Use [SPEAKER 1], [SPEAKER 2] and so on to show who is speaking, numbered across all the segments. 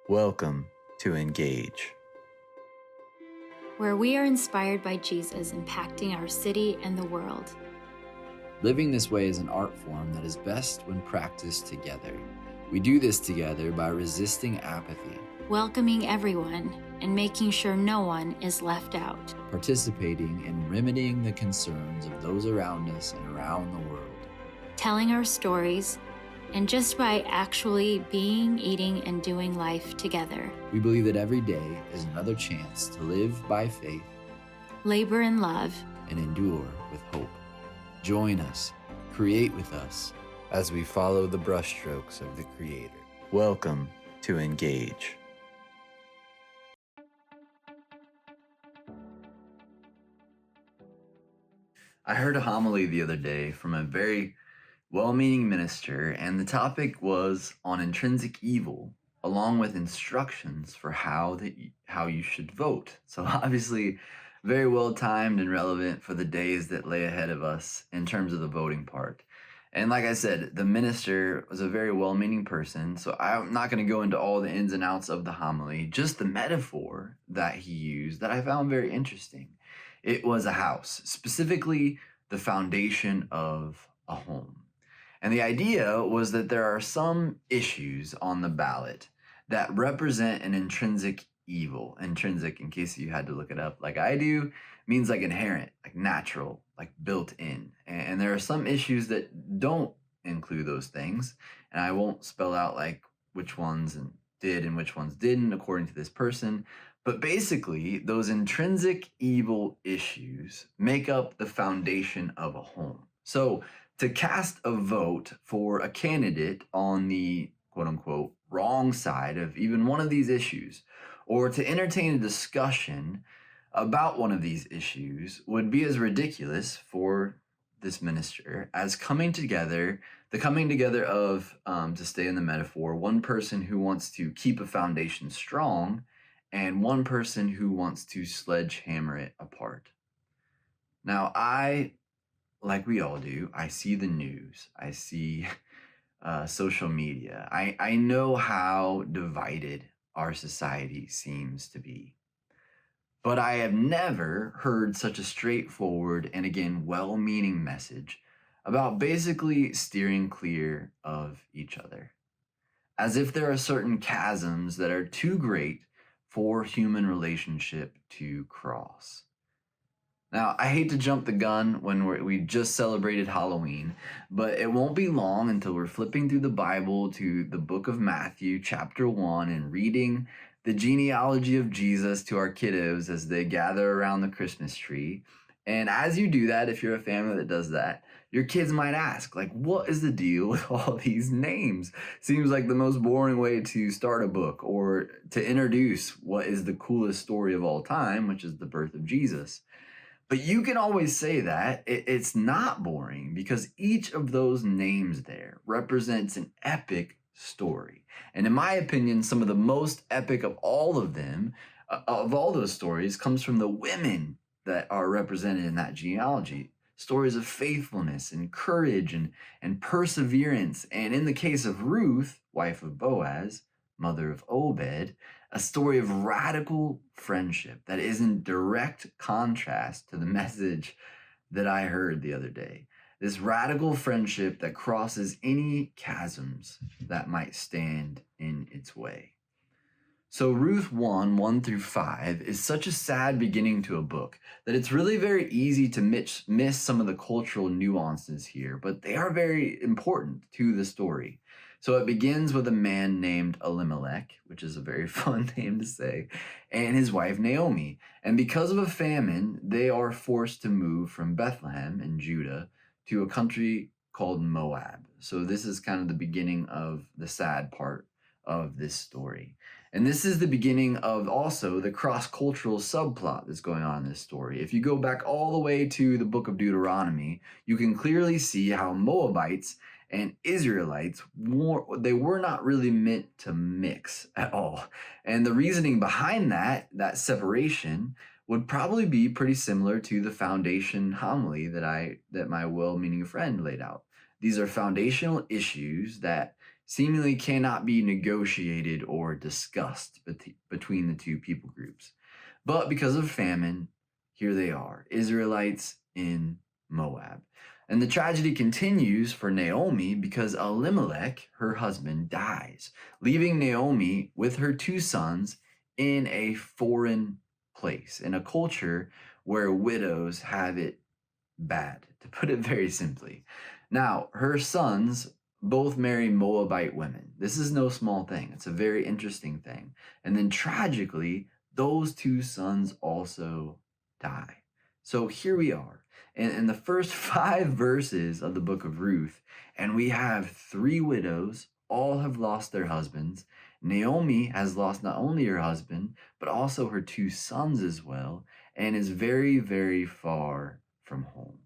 [SPEAKER 1] Welcome to Engage,
[SPEAKER 2] where we are inspired by Jesus impacting our city and the world.
[SPEAKER 3] Living this way is an art form that is best when practiced together. We do this together by resisting apathy,
[SPEAKER 2] Welcoming everyone and making sure no one is left out.
[SPEAKER 3] participating in remedying the concerns of those around us and around the world.
[SPEAKER 2] Telling our stories, and just by actually being, eating, and doing life together.
[SPEAKER 3] We believe that every day is another chance to live by faith
[SPEAKER 2] Labor in love.
[SPEAKER 3] and endure with hope. Join us, create with us,
[SPEAKER 1] as we follow the brushstrokes of the Creator. Welcome to Engage.
[SPEAKER 3] I heard a homily the other day from a very well-meaning minister, and the topic was on intrinsic evil, along with instructions for how you should vote. So obviously, very well timed and relevant for the days that lay ahead of us in terms of the voting part. And like I said, the minister was a very well-meaning person, so I'm not going to go into all the ins and outs of the homily, just the metaphor that he used that I found very interesting. It was a house, specifically the foundation of a home. And the idea was that there are some issues on the ballot that represent an intrinsic evil. Intrinsic, in case you had to look it up like I do, means like inherent, like natural, like built in. And there are some issues that don't include those things. And I won't spell out like which ones did and which ones didn't according to this person. But basically, those intrinsic evil issues make up the foundation of a home. So to cast a vote for a candidate on the quote unquote wrong side of even one of these issues, or to entertain a discussion about one of these issues, would be as ridiculous for this minister as the coming together of, to stay in the metaphor, one person who wants to keep a foundation strong and one person who wants to sledgehammer it apart. Now, like we all do, I see the news. I see social media. I know how divided our society seems to be. But I have never heard such a straightforward and, again, well-meaning message about basically steering clear of each other. As if there are certain chasms that are too great for human relationship to cross. Now, I hate to jump the gun when we just celebrated Halloween, but it won't be long until we're flipping through the Bible to the book of Matthew, chapter 1, and reading the genealogy of Jesus to our kiddos as they gather around the Christmas tree. And as you do that, if you're a family that does that, your kids might ask, like, what is the deal with all these names? Seems like the most boring way to start a book or to introduce what is the coolest story of all time, which is the birth of Jesus. But you can always say that it's not boring because each of those names there represents an epic story. And in my opinion, some of the most epic of all of them, of all those stories, comes from the women that are represented in that genealogy. Stories of faithfulness and courage and perseverance. And in the case of Ruth, wife of Boaz, mother of Obed, a story of radical friendship that is in direct contrast to the message that I heard the other day. This radical friendship that crosses any chasms that might stand in its way. So Ruth 1 through 5 is such a sad beginning to a book that it's really very easy to miss some of the cultural nuances here, but they are very important to the story. So it begins with a man named Elimelech, which is a very fun name to say, and his wife Naomi. And because of a famine, they are forced to move from Bethlehem in Judah to a country called Moab. So this is kind of the beginning of the sad part of this story. And this is the beginning of also the cross-cultural subplot that's going on in this story. If you go back all the way to the book of Deuteronomy, you can clearly see how Moabites and Israelites were not really meant to mix at all. And the reasoning behind that separation would probably be pretty similar to the foundation homily that my well-meaning friend laid out. These are foundational issues that seemingly cannot be negotiated or discussed between the two people groups. But because of famine, here they are, Israelites in Moab. And the tragedy continues for Naomi because Elimelech, her husband, dies, leaving Naomi with her two sons in a foreign place, in a culture where widows have it bad, to put it very simply. Now, her sons both marry Moabite women. This is no small thing, it's a very interesting thing. And then tragically, those two sons also die. So here we are in the first 5 verses of the book of Ruth, and we have 3 widows. All have lost their husbands. Naomi has lost not only her husband, but also her 2 sons as well, and is very, very far from home.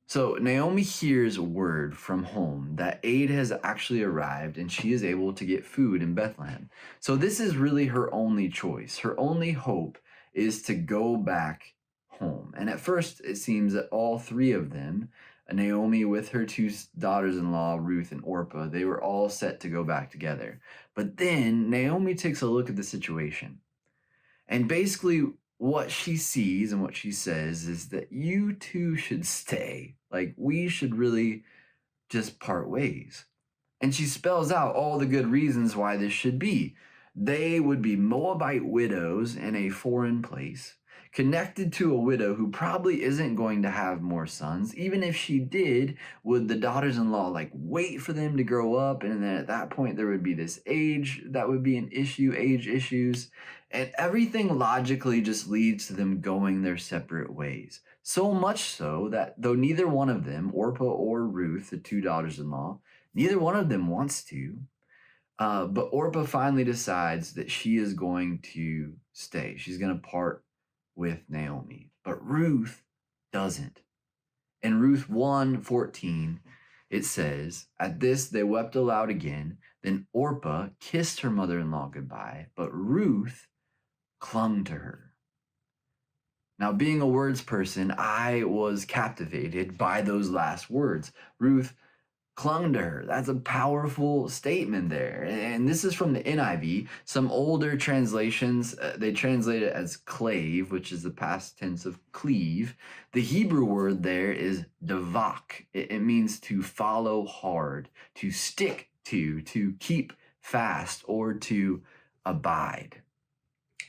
[SPEAKER 3] So Naomi hears word from home that aid has actually arrived and she is able to get food in Bethlehem. So this is really her only choice. Her only hope is to go back home. And at first it seems that all 3 of them, Naomi with her 2 daughters-in-law, Ruth and Orpah, they were all set to go back together. But then Naomi takes a look at the situation. And basically what she sees and what she says is that you two should stay. Like, we should really just part ways. And she spells out all the good reasons why this should be. They would be Moabite widows in a foreign place, connected to a widow who probably isn't going to have more sons. Even if she did, would the daughters-in-law like wait for them to grow up? And then at that point there would be this age that would be an issue, age issues. And everything logically just leads to them going their separate ways. So much so that though neither one of them, Orpah or Ruth, the 2 daughters-in-law, neither one of them wants to, but Orpah finally decides that she is going to stay. She's going to part with Naomi. But Ruth doesn't. In Ruth 1:14, it says, "At this they wept aloud again. Then Orpah kissed her mother-in-law goodbye, but Ruth clung to her." Now, being a words person, I was captivated by those last words. Ruth clung to her. That's a powerful statement there. And this is from the NIV. Some older translations, they translate it as clave, which is the past tense of cleave. The Hebrew word there is davak. It means to follow hard, to stick to keep fast, or to abide.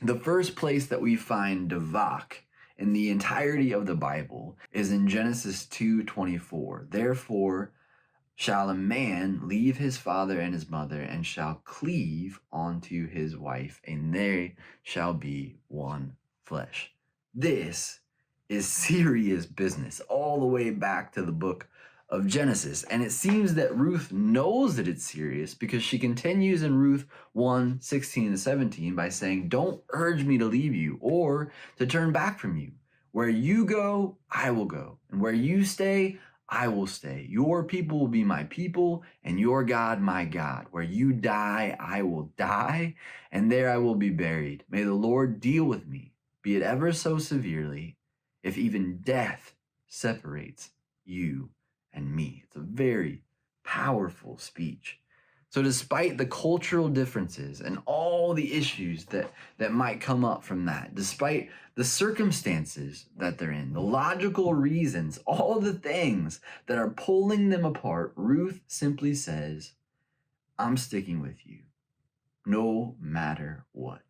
[SPEAKER 3] The first place that we find davak in the entirety of the Bible is in Genesis 2:24. "Therefore shall a man leave his father and his mother, and shall cleave unto his wife, and they shall be one flesh." This is serious business, all the way back to the book of Genesis. And it seems that Ruth knows that it's serious, because she continues in Ruth 1:16-17 by saying, "Don't urge me to leave you or to turn back from you. Where you go, I will go, and where you stay, I will stay. Your people will be my people, and your God my God. Where you die, I will die, and there I will be buried. May the Lord deal with me, be it ever so severely, if even death separates you and me." It's a very powerful speech. So despite the cultural differences and all the issues that might come up from that, despite the circumstances that they're in, the logical reasons, all the things that are pulling them apart, Ruth simply says, "I'm sticking with you, no matter what."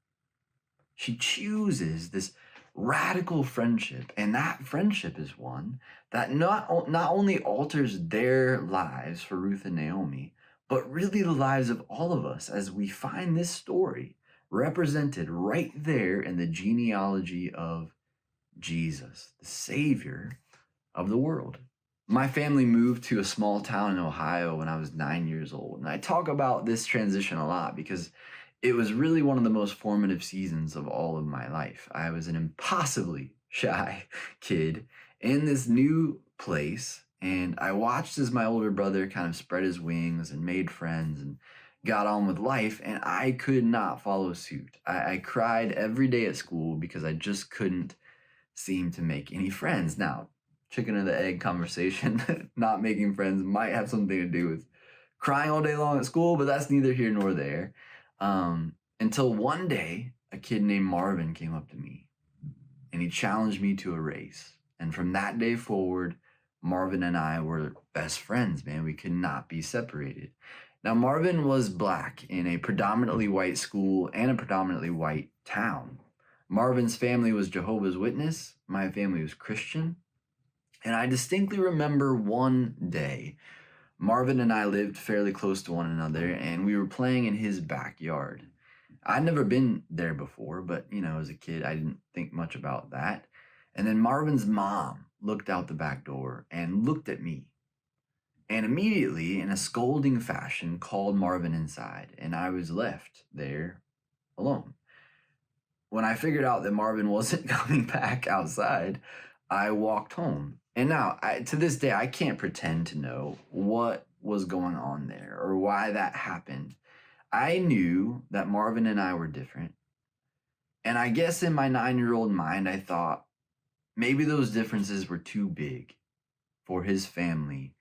[SPEAKER 3] She chooses this radical friendship, and that friendship is one that not only alters their lives for Ruth and Naomi, but really the lives of all of us, as we find this story represented right there in the genealogy of Jesus, the Savior of the world. My family moved to a small town in Ohio when I was 9 years old, and I talk about this transition a lot because it was really one of the most formative seasons of all of my life. I was an impossibly shy kid in this new place, and I watched as my older brother kind of spread his wings and made friends and got on with life, and I could not follow suit. I cried every day at school because I just couldn't seem to make any friends. Now, chicken or the egg conversation, not making friends might have something to do with crying all day long at school, but that's neither here nor there. Until one day, a kid named Marvin came up to me and he challenged me to a race. And from that day forward, Marvin and I were best friends, man. We could not be separated. Now, Marvin was black in a predominantly white school and a predominantly white town. Marvin's family was Jehovah's Witness. My family was Christian. And I distinctly remember one day, Marvin and I lived fairly close to one another, and we were playing in his backyard. I'd never been there before, but, as a kid, I didn't think much about that. And then Marvin's mom looked out the back door and looked at me, and immediately, in a scolding fashion, called Marvin inside, and I was left there alone. When I figured out that Marvin wasn't coming back outside, I walked home. And now, to this day, I can't pretend to know what was going on there or why that happened. I knew that Marvin and I were different. And I guess in my 9-year-old mind, I thought maybe those differences were too big for his family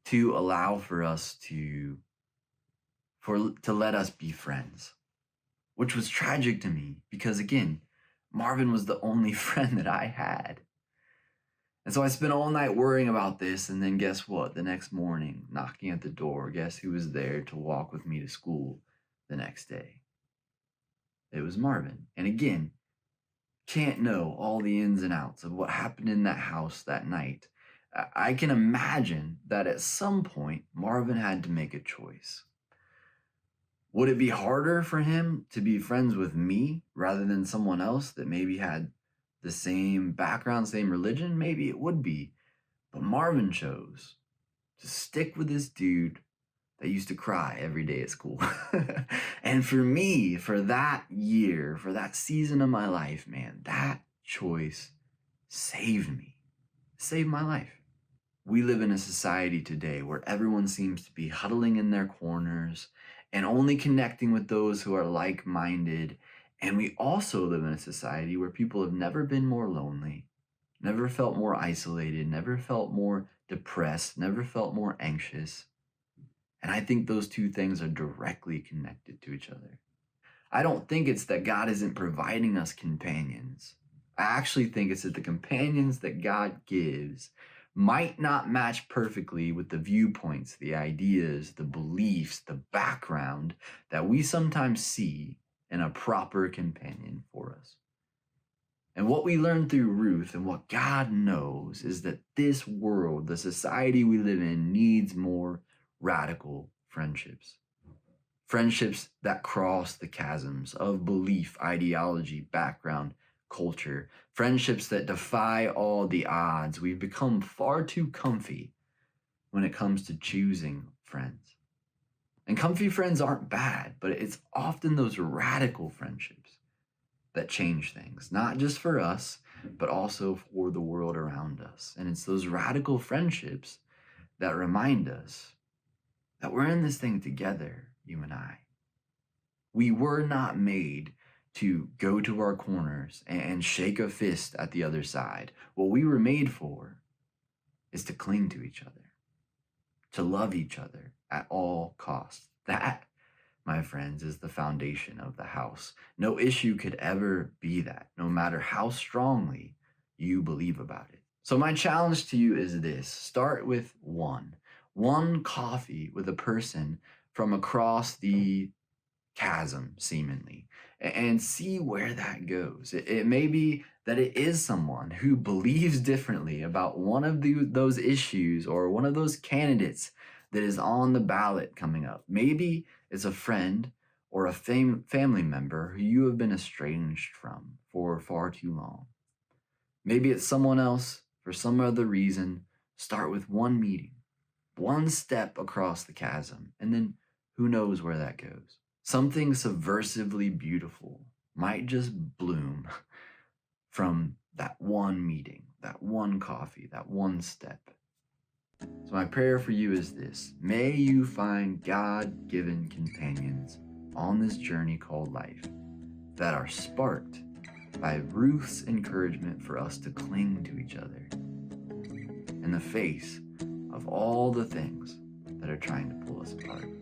[SPEAKER 3] to allow for us to let us be friends, which was tragic to me because, again, Marvin was the only friend that I had. And so I spent all night worrying about this, and then guess what? The next morning, knocking at the door, guess who was there to walk with me to school the next day? It was Marvin. And again, can't know all the ins and outs of what happened in that house that night. I can imagine that at some point, Marvin had to make a choice. Would it be harder for him to be friends with me rather than someone else that maybe had the same background, same religion? Maybe it would be. But Marvin chose to stick with this dude that used to cry every day at school. And for me, for that year, for that season of my life, man, that choice saved me, saved my life. We live in a society today where everyone seems to be huddling in their corners and only connecting with those who are like-minded. And we also live in a society where people have never been more lonely, never felt more isolated, never felt more depressed, never felt more anxious. And I think those two things are directly connected to each other. I don't think it's that God isn't providing us companions. I actually think it's that the companions that God gives might not match perfectly with the viewpoints, the ideas, the beliefs, the background that we sometimes see in a proper companion for us. And what we learn through Ruth and what God knows is that this world, the society we live in, needs more radical friendships. Friendships that cross the chasms of belief, ideology, background, culture. Friendships that defy all the odds. We've become far too comfy when it comes to choosing friends. And comfy friends aren't bad, but it's often those radical friendships that change things, not just for us, but also for the world around us. And it's those radical friendships that remind us that we're in this thing together, you and I. We were not made to go to our corners and shake a fist at the other side. What we were made for is to cling to each other, to love each other at all costs. That, my friends, is the foundation of the house. No issue could ever be that, no matter how strongly you believe about it. So my challenge to you is this. Start with one coffee with a person from across the chasm, seemingly, and see where that goes. It may be that it is someone who believes differently about one of those issues or one of those candidates that is on the ballot coming up. Maybe it's a friend or a family member who you have been estranged from for far too long. Maybe it's someone else for some other reason. Start with one meeting, one step across the chasm, and then who knows where that goes. Something subversively beautiful might just bloom from that one meeting, that one coffee, that one step. So my prayer for you is this. May you find God-given companions on this journey called life that are sparked by Ruth's encouragement for us to cling to each other in the face of all the things that are trying to pull us apart.